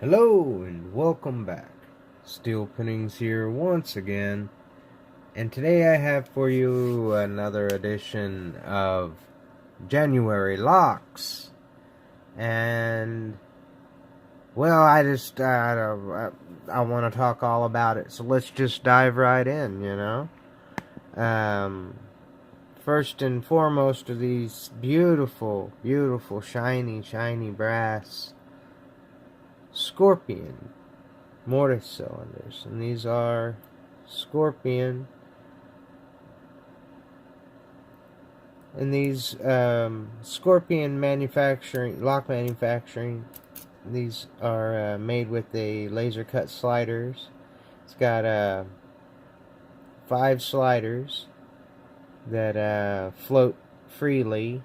Hello and welcome back. Steel Pinnings here once again, and today I have for you another edition of January Locks. And well, I want to talk all about it, so let's just dive right in. Um, First and foremost are these beautiful, beautiful, shiny brass Scorpion mortise cylinders, and these are Scorpion, and these Scorpion lock manufacturing. These are made with the laser cut sliders. It's got 5 sliders that float freely,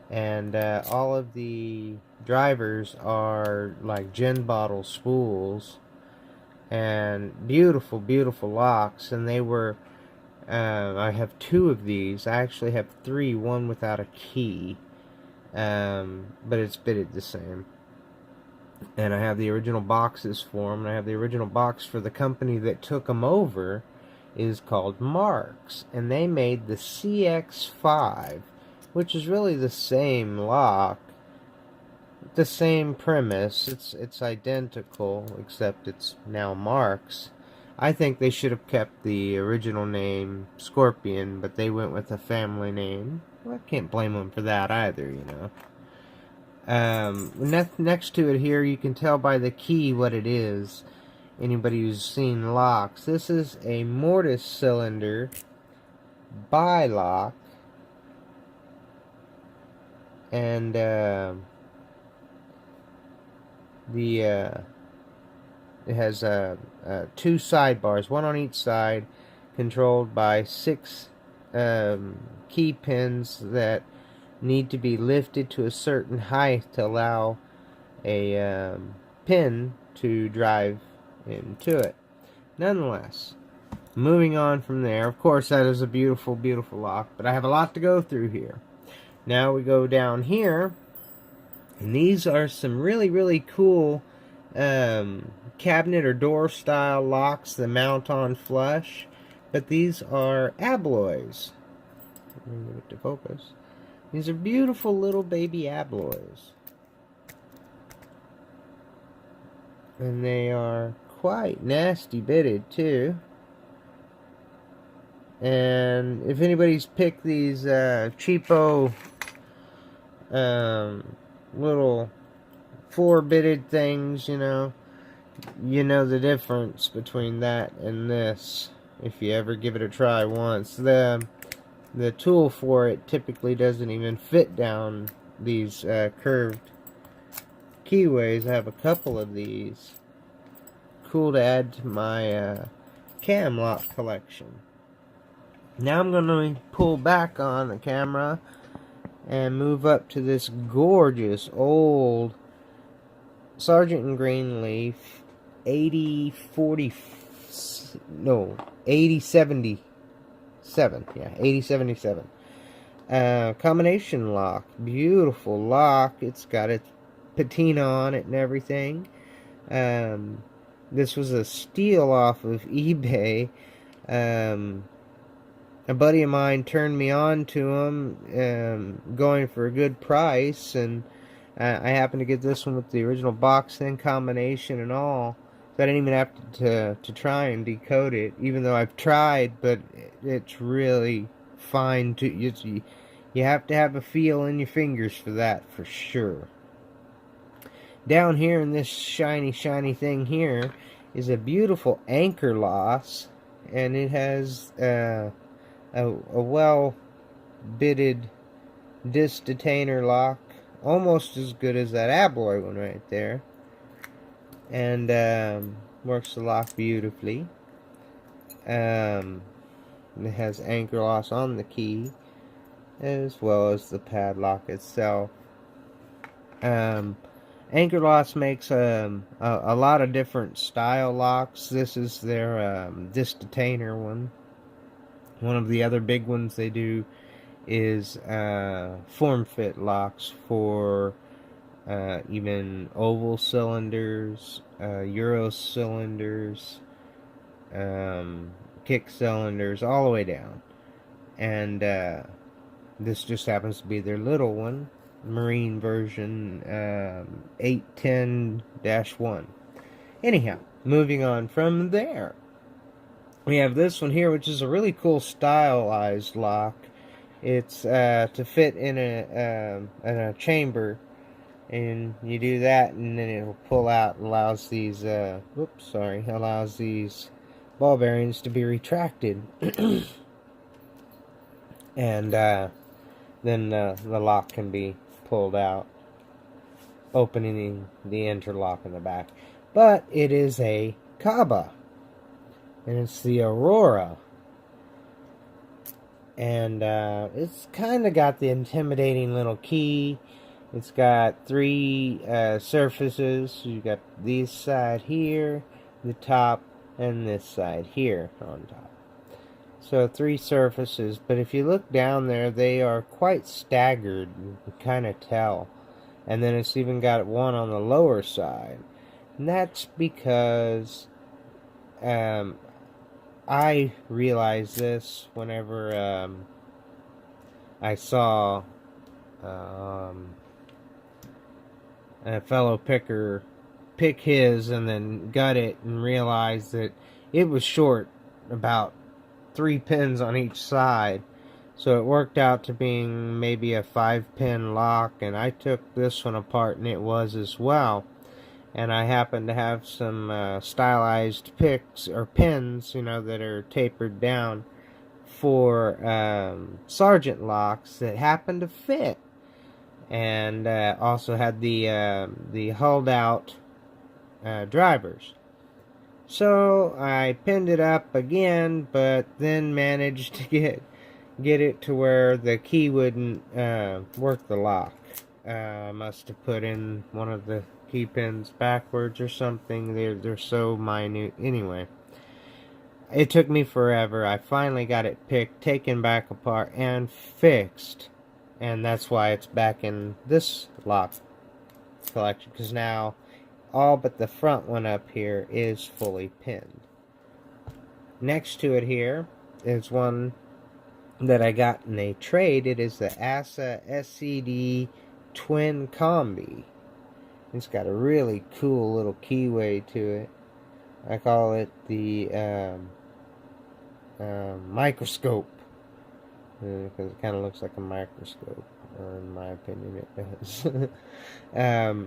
and all of the drivers are like gin bottle spools, and beautiful, beautiful locks. And they were I have 2 of these. I actually have 3, one without a key, but it's bitted the same. And I have the original boxes for them, and I have the original box for the company that took them over is called Marks, and they made the CX5, which is really the same lock, the same premise. It's identical, except it's now Marks. I think they should have kept the original name Scorpion, but they went with a family name. Well, I can't blame them for that either. Next to it here, you can tell by the key what it is. Anybody who's seen locks. This is a mortise cylinder bi-lock, and it has 2 sidebars, one on each side, controlled by 6 key pins that need to be lifted to a certain height to allow a pin to drive into it. Nonetheless, moving on from there, of course that is a beautiful, beautiful lock, but I have a lot to go through here. Now we go down here, and these are some really, really cool cabinet or door style locks that mount on flush, but these are abloys. Let me get it to focus. These are beautiful little baby abloys, and they are quite nasty bitted too. And if anybody's picked these cheapo little 4-bitted things, you know the difference between that and this. If you ever give it a try once, the tool for it typically doesn't even fit down these curved keyways. I have a couple of these. Cool to add to my cam lock collection. Now I'm going to pull back on the camera and move up to this gorgeous old Sargent Greenleaf 8077 combination lock. Beautiful lock. It's got a patina on it and everything. This was a steal off of eBay. A buddy of mine turned me on to them, going for a good price, and I happened to get this one with the original box and combination and all. So I didn't even have to try and decode it, even though I've tried, but it's really fine. You have to have a feel in your fingers for that, for sure. Down here in this shiny, shiny thing here is a beautiful anchor loss, and it has a well-bitted disc detainer lock, almost as good as that abloy one right there, and works the lock beautifully. It has anchor loss on the key, as well as the padlock itself. Anchor loss makes a lot of different style locks. This is their disc detainer one. One of the other big ones they do is form fit locks for even oval cylinders, Euro cylinders, kick cylinders, all the way down. And this just happens to be their little one, Marine version 810-1. Anyhow, moving on from there, we have this one here, which is a really cool stylized lock. It's to fit in a chamber, and you do that, and then it'll pull out. Allows these allows these ball bearings to be retracted, and then the lock can be pulled out, opening the interlock in the back. But it is a Kaba, and it's the Aurora. And it's kind of got the intimidating little key. It's got 3 surfaces. You got this side here, the top, and this side here on top. So 3 surfaces, but if you look down there, they are quite staggered. You can kind of tell. And then it's even got one on the lower side. And that's because I realized this whenever I saw a fellow picker pick his and then gut it and realized that it was short about 3 pins on each side. So it worked out to being maybe a 5-pin lock, and I took this one apart and it was as well. And I happen to have some stylized picks or pins, that are tapered down for Sargent locks that happen to fit, and also had the hulled out drivers. So I pinned it up again, but then managed to get it to where the key wouldn't work the lock. I must have put in one of the key pins backwards or something. They're so minute. Anyway, it took me forever. I finally got it picked, taken back apart, and fixed. And that's why it's back in this lock collection, because now all but the front one up here is fully pinned. Next to it here is one that I got in a trade. It is the ASA SCD Twin Combi. It's got a really cool little keyway to it. I call it the microscope, because it kind of looks like a microscope, or in my opinion it does.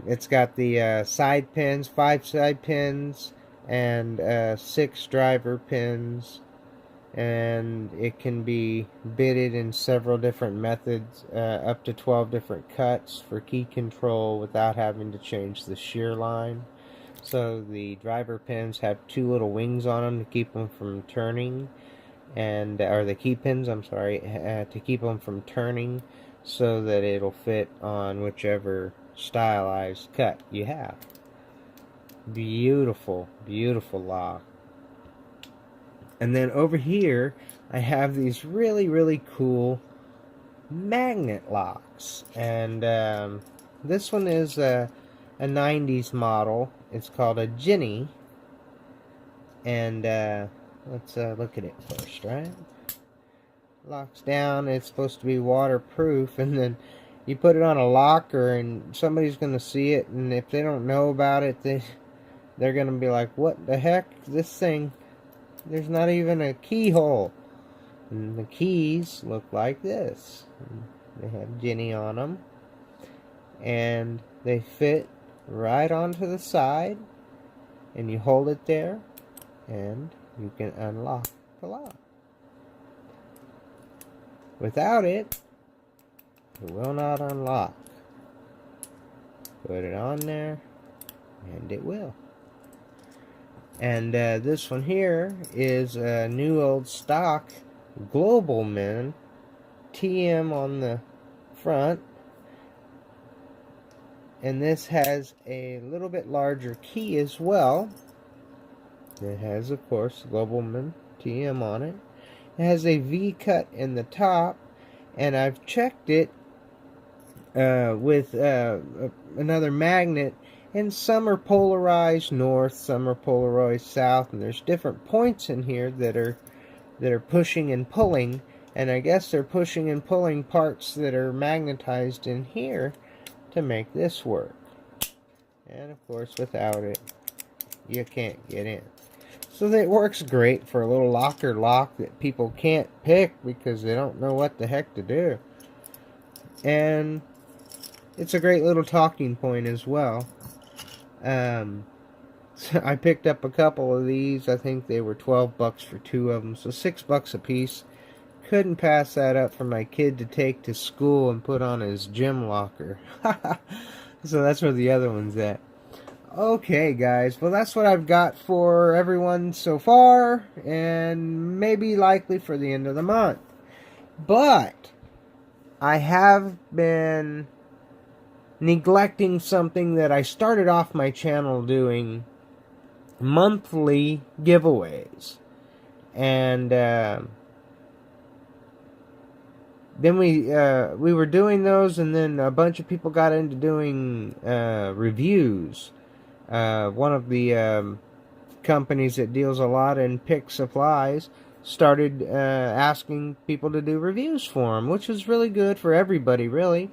It's got the side pins, 5 side pins, and 6 driver pins, and it can be bitted in several different methods, up to 12 different cuts for key control without having to change the shear line. So the driver pins have 2 little wings on them to keep them from turning, or the key pins, I'm sorry, to keep them from turning, so that it'll fit on whichever stylized cut you have. Beautiful, beautiful lock. And then over here, I have these really, really cool magnet locks. And this one is a 90s model. It's called a Ginny. And let's look at it first, right? Locks down. It's supposed to be waterproof. And then you put it on a locker, and somebody's going to see it. And if they don't know about it, they're going to be like, what the heck? This thing... There's not even a keyhole. And the keys look like this. They have Ginny on them. And they fit right onto the side. And you hold it there. And you can unlock the lock. Without it, it will not unlock. Put it on there. And it will. And this one here is a new old stock Global Men TM on the front. And this has a little bit larger key as well. It has, of course, Global Men TM on it. It has a V cut in the top. And I've checked it. with another magnet, and some are polarized north, some are polarized south, and there's different points in here that are pushing and pulling, and I guess they're pushing and pulling parts that are magnetized in here to make this work. And of course, without it, you can't get in. So that works great for a little locker lock that people can't pick because they don't know what the heck to do. And it's a great little talking point as well. So I picked up a couple of these. I think they were 12 bucks for 2 of them, so $6 a piece. Couldn't pass that up for my kid to take to school and put on his gym locker. So that's where the other one's at. Okay, guys. Well, that's what I've got for everyone so far, and maybe likely for the end of the month. But I have been neglecting something that I started off my channel doing: monthly giveaways. And then we were doing those, and then a bunch of people got into doing reviews. One of the companies that deals a lot in pick supplies started asking people to do reviews for them, which is really good for everybody, really.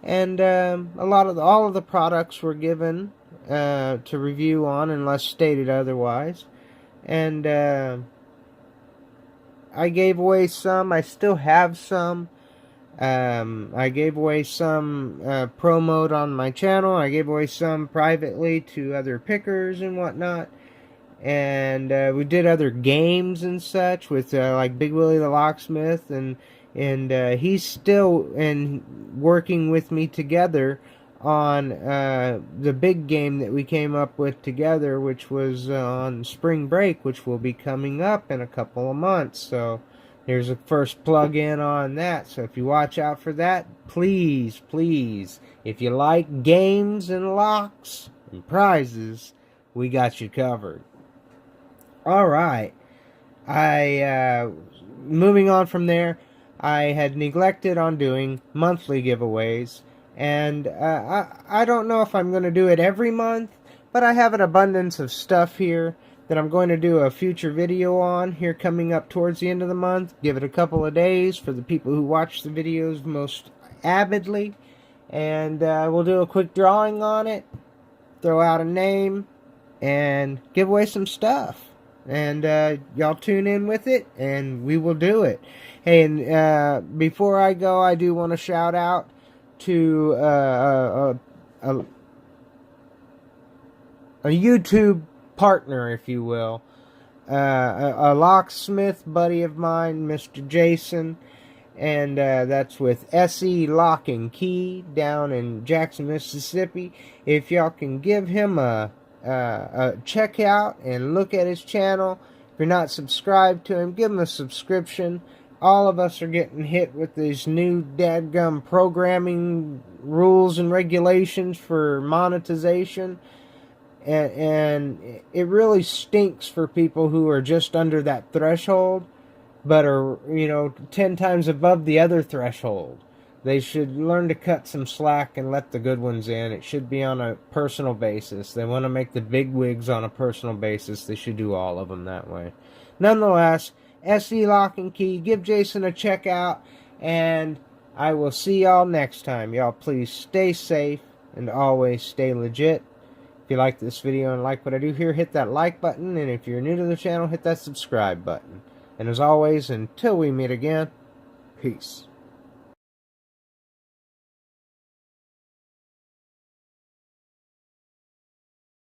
And all of the products were given to review on, unless stated otherwise. And I gave away some. I still have some. I gave away some pro mode on my channel. I gave away some privately to other pickers and whatnot. And we did other games and such with like Big Willie the Locksmith, and he's still working with me together on the big game that we came up with together, which was on spring break, which will be coming up in a couple of months. So here's a first plug-in on that. So if you watch out for that, please, if you like games and locks and prizes, we got you covered. Alright, moving on from there, I had neglected on doing monthly giveaways, and I don't know if I'm going to do it every month, but I have an abundance of stuff here that I'm going to do a future video on here coming up towards the end of the month. Give it a couple of days for the people who watch the videos most avidly, and we'll do a quick drawing on it, throw out a name, and give away some stuff. And y'all tune in with it, and we will do it. Hey, and before I go, I do want to shout out to a YouTube partner, if you will, a locksmith buddy of mine, Mr. Jason, and that's with SE Lock and Key down in Jackson, Mississippi. If y'all can give him a check out and look at his channel. If you're not subscribed to him, give him a subscription. All of us are getting hit with these new dadgum programming rules and regulations for monetization, and it really stinks for people who are just under that threshold but are 10 times above the other threshold. They should learn to cut some slack and let the good ones in. It should be on a personal basis. They want to make the big wigs on a personal basis. They should do all of them that way. Nonetheless, SE Lock and Key, give Jason a check out, and I will see y'all next time. Y'all please stay safe and always stay legit. If you like this video and like what I do here, hit that like button, and if you're new to the channel, hit that subscribe button. And as always, until we meet again, peace.